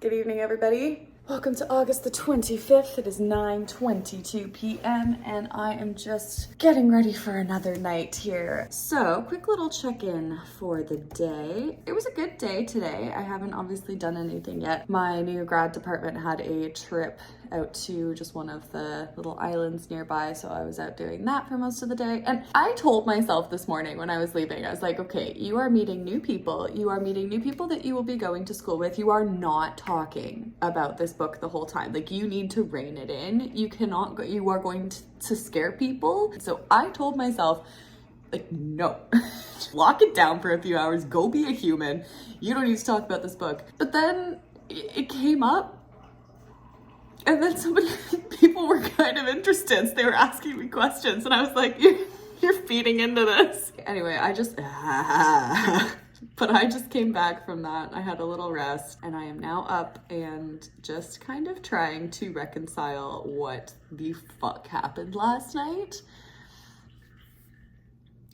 Good evening, everybody. Welcome to August the 25th. It is 9:22 p.m. and I am just getting ready for another night here. So, quick little check-in for the day. It was a good day today. I haven't obviously done anything yet. My new grad department had a trip out to just one of the little islands nearby, so I was out doing that for most of the day. And I told myself this morning when I was leaving, I was like, okay, you are meeting new people. You are meeting new people that you will be going to school with. You are not talking about this book the whole time. Like, you need to rein it in. You cannot go, you are going to scare people. So I told myself, like, no, lock it down for a few hours, go be a human. You don't need to talk about this book. But then it came up, and then people were kind of interested. So they were asking me questions, and I was like, you're feeding into this. Anyway, but I just came back from that. I had a little rest, and I am now up and just kind of trying to reconcile what the fuck happened last night.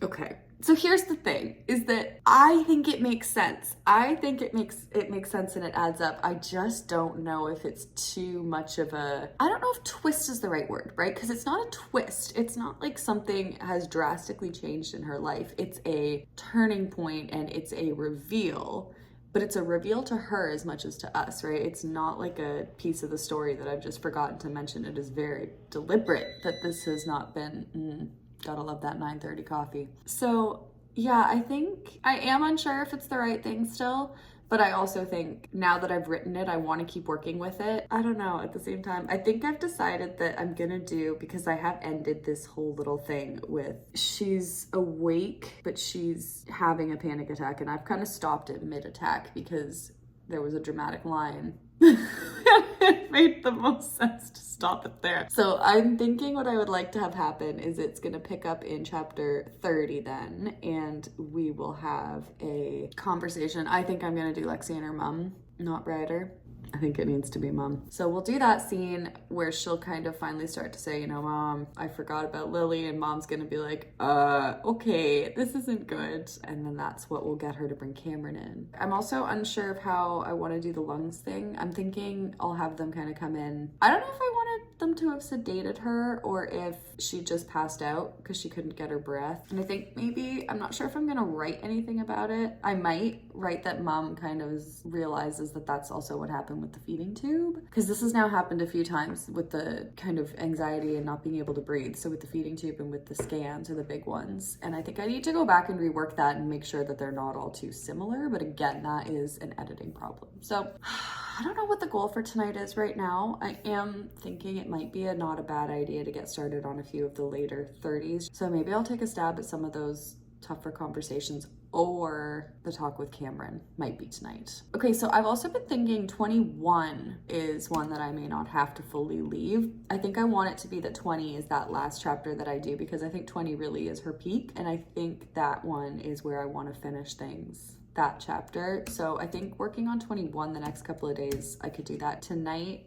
Okay, so here's the thing, is that I think it makes sense. I think it makes sense and it adds up. I just don't know if it's too much of a, I don't know if twist is the right word, right? Because it's not a twist. It's not like something has drastically changed in her life. It's a turning point and it's a reveal, but it's a reveal to her as much as to us, right? It's not like a piece of the story that I've just forgotten to mention. It is very deliberate that this has not been, gotta love that 9:30 coffee. So yeah, I think I am unsure if it's the right thing still, but I also think now that I've written it, I want to keep working with it. I don't know, at the same time, I think I've decided that I'm gonna do, because I have ended this whole little thing with, she's awake, but she's having a panic attack, and I've kind of stopped it mid-attack because there was a dramatic line. It made the most sense to stop it there. So I'm thinking what I would like to have happen is it's gonna pick up in chapter 30 then, and we will have a conversation. I think I'm gonna do Lexi and her mom, not Ryder. I think it needs to be mom. So we'll do that scene where she'll kind of finally start to say, you know, Mom, I forgot about Lily, and Mom's gonna be like, okay, this isn't good. And then that's what will get her to bring Cameron in. I'm also unsure of how I want to do the lungs thing. I'm thinking I'll have them kind of come in. I don't know if I wanted them to have sedated her or if she just passed out because she couldn't get her breath. And I think maybe, I'm not sure if I'm gonna write anything about it. I might write that Mom kind of realizes that that's also what happened with the feeding tube, because this has now happened a few times with the kind of anxiety and not being able to breathe. So with the feeding tube and with the scans are the big ones. And I think I need to go back and rework that and make sure that they're not all too similar. But again, that is an editing problem. So I don't know what the goal for tonight is right now. I am thinking it might be not a bad idea to get started on a few of the later 30s. So maybe I'll take a stab at some of those tougher conversations, or the talk with Cameron might be tonight. Okay, so I've also been thinking 21 is one that I may not have to fully leave. I think I want it to be that 20 is that last chapter that I do, because I think 20 really is her peak, and I think that one is where I want to finish things, that chapter. So I think working on 21 the next couple of days, I could do that. Tonight,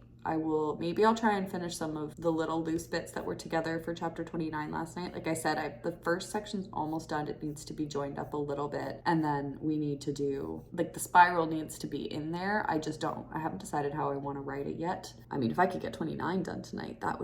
maybe I'll try and finish some of the little loose bits that were together for chapter 29 last night. Like I said, the first section's almost done. It needs to be joined up a little bit. And then we need to do, like, the spiral needs to be in there. I haven't decided how I want to write it yet. I mean, if I could get 29 done tonight, that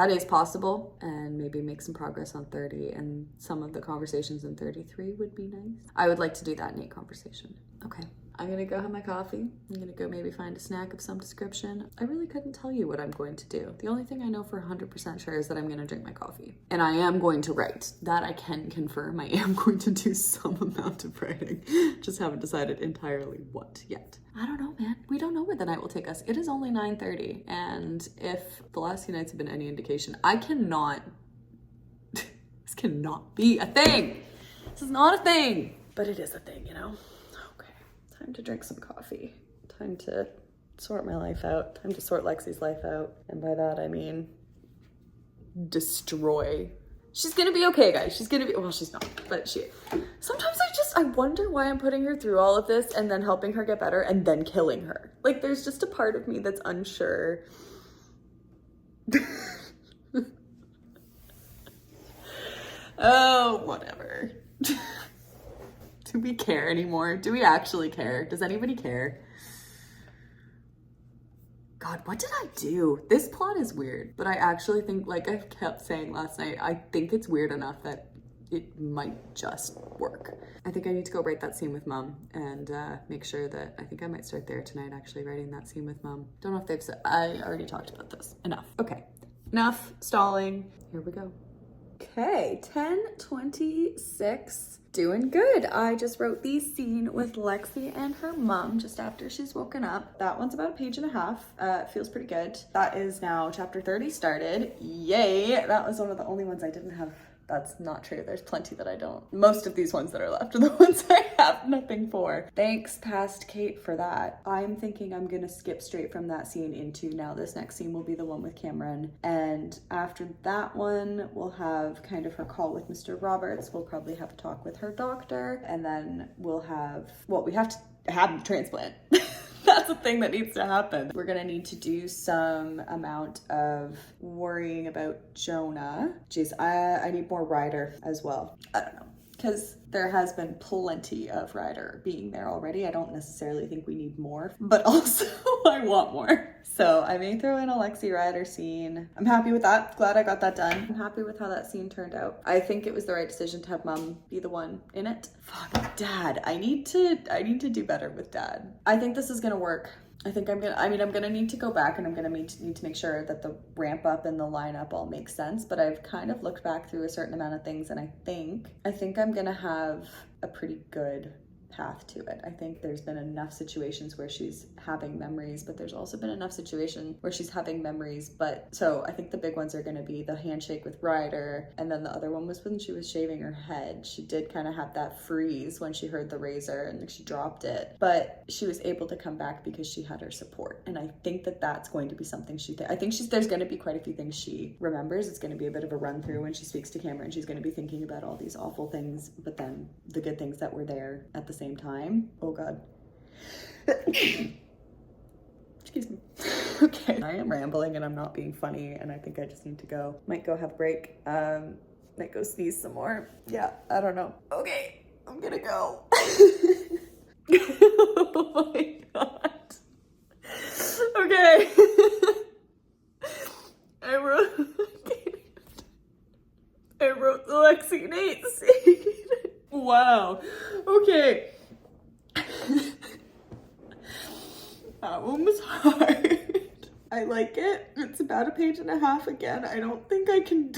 is possible, and maybe make some progress on 30, and some of the conversations in 33 would be nice. I would like to do that Nate conversation. Okay. I'm gonna go have my coffee. I'm gonna go maybe find a snack of some description. I really couldn't tell you what I'm going to do. The only thing I know for 100% sure is that I'm gonna drink my coffee. And I am going to write. That I can confirm. I am going to do some amount of writing. Just haven't decided entirely what yet. I don't know, man. We don't know where the night will take us. It is only 9:30. And if the last few nights have been any indication, this cannot be a thing. This is not a thing. But it is a thing, you know? Time to drink some coffee. Time to sort my life out. Time to sort Lexi's life out. And by that, I mean destroy. She's gonna be okay, guys. Well, she's not, but sometimes I wonder why I'm putting her through all of this and then helping her get better and then killing her. Like, there's just a part of me that's unsure. Oh, whatever. Do we care anymore? Do we actually care? Does anybody care? God, what did I do? This plot is weird, but I actually think, like I kept saying last night, I think it's weird enough that it might just work. I think I need to go write that scene with Mom and make sure that, I think I might start there tonight, actually writing that scene with Mom. Don't know if they've said, I already talked about this. Enough. Okay, enough stalling. Here we go. Okay, 10:26. Doing good. I just wrote the scene with Lexi and her mom just after she's woken up. That one's about a page and a half. It feels pretty good. That is now chapter 30 started. Yay! That was one of the only ones I didn't have. That's not true. There's plenty that I don't. Most of these ones that are left are the ones I have nothing for. Thanks, past Kate, for that. I'm thinking I'm gonna skip straight from that scene into now this next scene will be the one with Cameron. And after that one, we'll have kind of her call with Mr. Roberts. We'll probably have a talk with her doctor. And then we'll have, well, we have to have a transplant. That's a thing that needs to happen. We're gonna need to do some amount of worrying about Jonah. Jeez, I need more Ryder as well. I don't know, because there has been plenty of Ryder being there already. I don't necessarily think we need more, but also I want more. So I may throw in a Lexi Ryder scene. I'm happy with that. Glad I got that done. I'm happy with how that scene turned out. I think it was the right decision to have Mom be the one in it. Fuck, Dad. I need to do better with Dad. I think this is gonna work. I think I'm gonna need to go back and I'm gonna need to make sure that the ramp up and the lineup all makes sense, but I've kind of looked back through a certain amount of things and I think I'm gonna have a pretty good path to it. I think there's been enough situations where she's having memories, but there's also been enough situations where she's having memories, but so I think the big ones are going to be the handshake with Ryder, and then the other one was when she was shaving her head. She did kind of have that freeze when she heard the razor and she dropped it, but she was able to come back because she had her support, and I think that that's going to be something there's going to be quite a few things she remembers. It's going to be a bit of a run through when she speaks to Cameron. She's going to be thinking about all these awful things, but then the good things that were there at the same time. Oh God. Excuse me. Okay. I am rambling and I'm not being funny and I think I just need to go. Might go have a break. Might go sneeze some more. Yeah, I don't know. Okay, I'm gonna go. Oh my God. Okay. I wrote the Lexi Nate scene. Wow. Okay. That one was hard. I like it. It's about a page and a half again. I don't think I can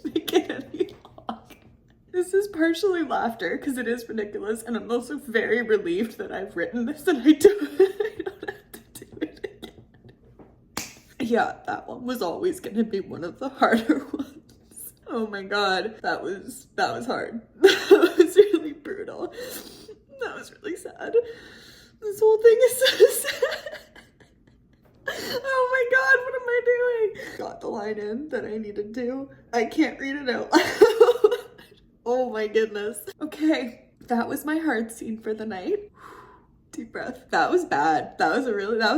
make it any longer. This is partially laughter because it is ridiculous, and I'm also very relieved that I've written this and I don't have to do it again. Yeah, that one was always gonna be one of the harder ones. Oh my God, that was hard. That was really brutal. That was really sad. This whole thing is so sad. Oh my God, what am I doing? Got the line in that I needed to. I can't read it out loud. Oh my goodness. Okay, that was my hard scene for the night. Deep breath. That was bad. That was a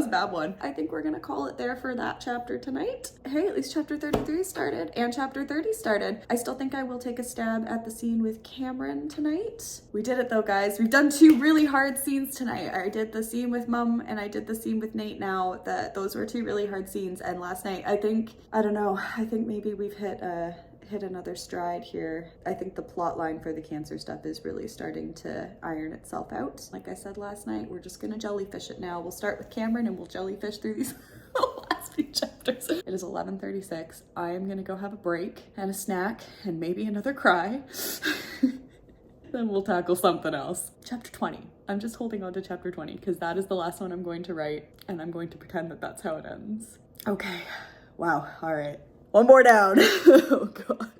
bad one. I think we're gonna call it there for that chapter tonight. Hey, at least chapter 33 started and chapter 30 started. I still think I will take a stab at the scene with Cameron tonight. We did it though, guys. We've done 2 really hard scenes tonight. I did the scene with Mom and I did the scene with Nate now. Those were 2 really hard scenes, and last night I think maybe we've hit another stride here. I think the plot line for the cancer stuff is really starting to iron itself out. Like I said last night, we're just gonna jellyfish it now. We'll start with Cameron and we'll jellyfish through these last few chapters. It is 11:36. I am gonna go have a break and a snack and maybe another cry. Then we'll tackle something else. Chapter 20. I'm just holding on to chapter 20 because that is the last one I'm going to write, and I'm going to pretend that that's how it ends. Okay. Wow. All right. One more down. Oh God.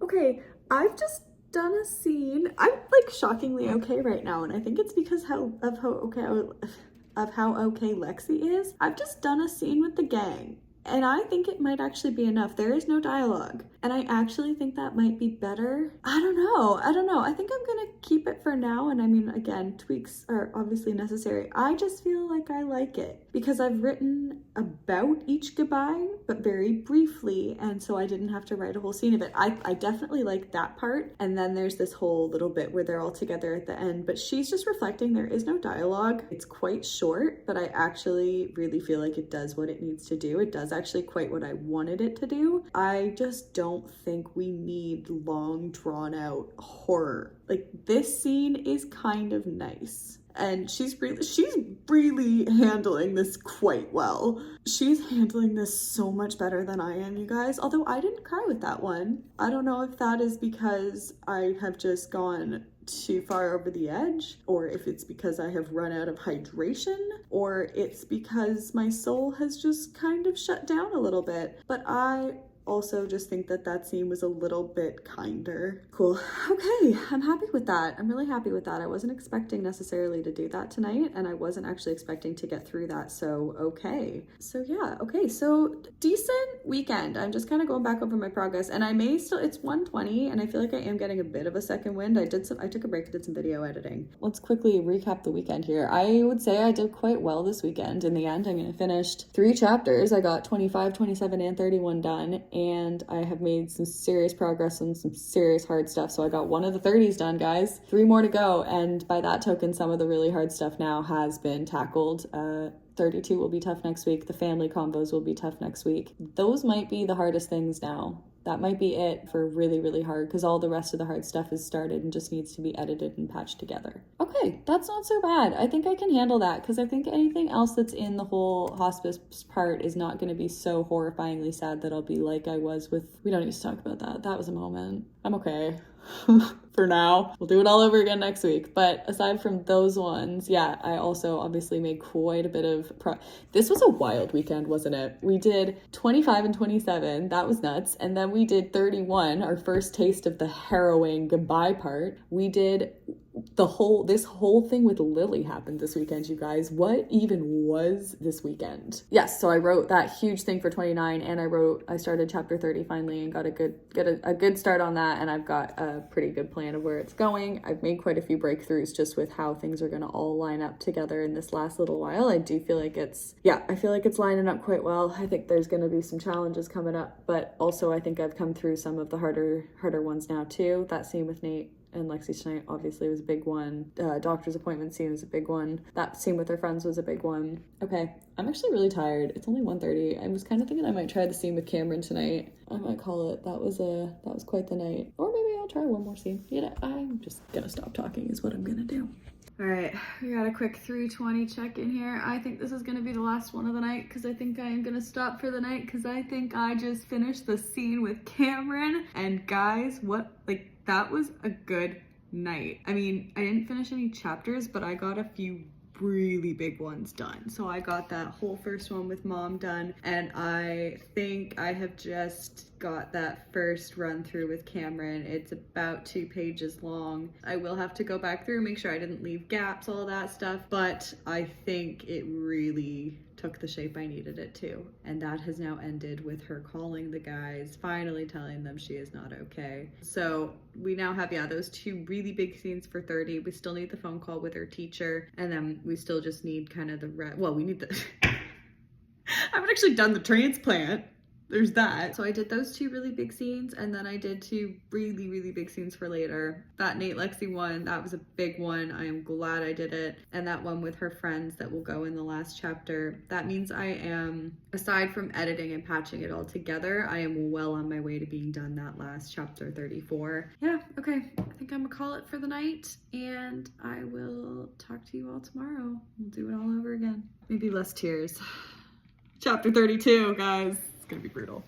Okay, I've just done a scene. I'm like shockingly okay right now, and I think it's because of how okay Lexi is. I've just done a scene with the gang, and I think it might actually be enough. There is no dialogue, and I actually think that might be better. I don't know. I think I'm gonna keep it for now, and I mean, again, tweaks are obviously necessary. I just feel like I like it because I've written about each goodbye, but very briefly, and so I didn't have to write a whole scene of it. I definitely like that part, and then there's this whole little bit where they're all together at the end, but she's just reflecting. There is no dialogue. It's quite short, but I actually really feel like it does what it needs to do. It does actually quite what I wanted it to do. I just don't think we need long, drawn out horror. Like, this scene is kind of nice. And she's really handling this quite well. She's handling this so much better than I am, you guys. Although I didn't cry with that one. I don't know if that is because I have just gone too far over the edge, or if it's because I have run out of hydration, or it's because my soul has just kind of shut down a little bit. But I also just think that that scene was a little bit kinder. Cool. Okay, I'm happy with that. I'm really happy with that. I wasn't expecting necessarily to do that tonight, and I wasn't actually expecting to get through that, so okay. So yeah, okay, so decent weekend. I'm just kind of going back over my progress, and I may still, it's 1:20, and I feel like I am getting a bit of a second wind. I took a break, did some video editing. Let's quickly recap the weekend here. I would say I did quite well this weekend. In the end, I'm gonna finished 3 chapters. I got 25, 27, and 31 done, and I have made some serious progress on some serious hard stuff. So I got one of the 30s done, guys. 3 more to go, and by that token, some of the really hard stuff now has been tackled. 32 will be tough next week. The family combos will be tough next week. Those might be the hardest things now. That might be it for really, really hard, because all the rest of the hard stuff is started and just needs to be edited and patched together. Okay, that's not so bad. I think I can handle that, because I think anything else that's in the whole hospice part is not going to be so horrifyingly sad that I'll be like I was with... We don't need to talk about that. That was a moment. I'm okay. For now. We'll do it all over again next week. But aside from those ones, yeah, I also obviously made quite a bit of this was a wild weekend, wasn't it? We did 25 and 27. That was nuts. And then we did 31, our first taste of the harrowing goodbye part. We did this whole thing with Lily happened this weekend, you guys. What even was this weekend? Yes, so I wrote that huge thing for 29, and I started chapter 30 finally, and got a good start on that, and I've got a pretty good plan of where it's going. I've made quite a few breakthroughs just with how things are going to all line up together in this last little while. I do feel like I feel like it's lining up quite well. I think there's going to be some challenges coming up, but also I think I've come through some of the harder ones now too. That scene with Nate and Lexi tonight obviously was a big one. Doctor's appointment scene was a big one. That scene with her friends was a big one. Okay, I'm actually really tired. It's only 1:30. I was kind of thinking I might try the scene with Cameron tonight. I might call it. That was quite the night. Or maybe I'll try one more scene. You know, I'm just gonna stop talking is what I'm gonna do. All right, we got a quick 3:20 check in here. I think this is gonna be the last one of the night, because I think I am gonna stop for the night, because I think I just finished the scene with Cameron. And guys, that was a good night. I mean, I didn't finish any chapters, but I got a few really big ones done. So I got that whole first one with Mom done, and I think I have just got that first run through with Cameron. It's about 2 pages long. I will have to go back through, make sure I didn't leave gaps, all that stuff, but I think it really took the shape I needed it to. And that has now ended with her calling the guys, finally telling them she is not okay. So we now have, those 2 really big scenes for 30. We still need the phone call with her teacher, and then we still just need kind of we need the... I haven't actually done the transplant. There's that. So I did those 2 really big scenes, and then I did 2 really, really big scenes for later. That Nate Lexi one, that was a big one. I am glad I did it. And that one with her friends that will go in the last chapter. That means I am, aside from editing and patching it all together, I am well on my way to being done that last chapter 34. Yeah, okay. I think I'm gonna call it for the night, and I will talk to you all tomorrow. We'll do it all over again. Maybe less tears. Chapter 32, guys. It's gonna be brutal.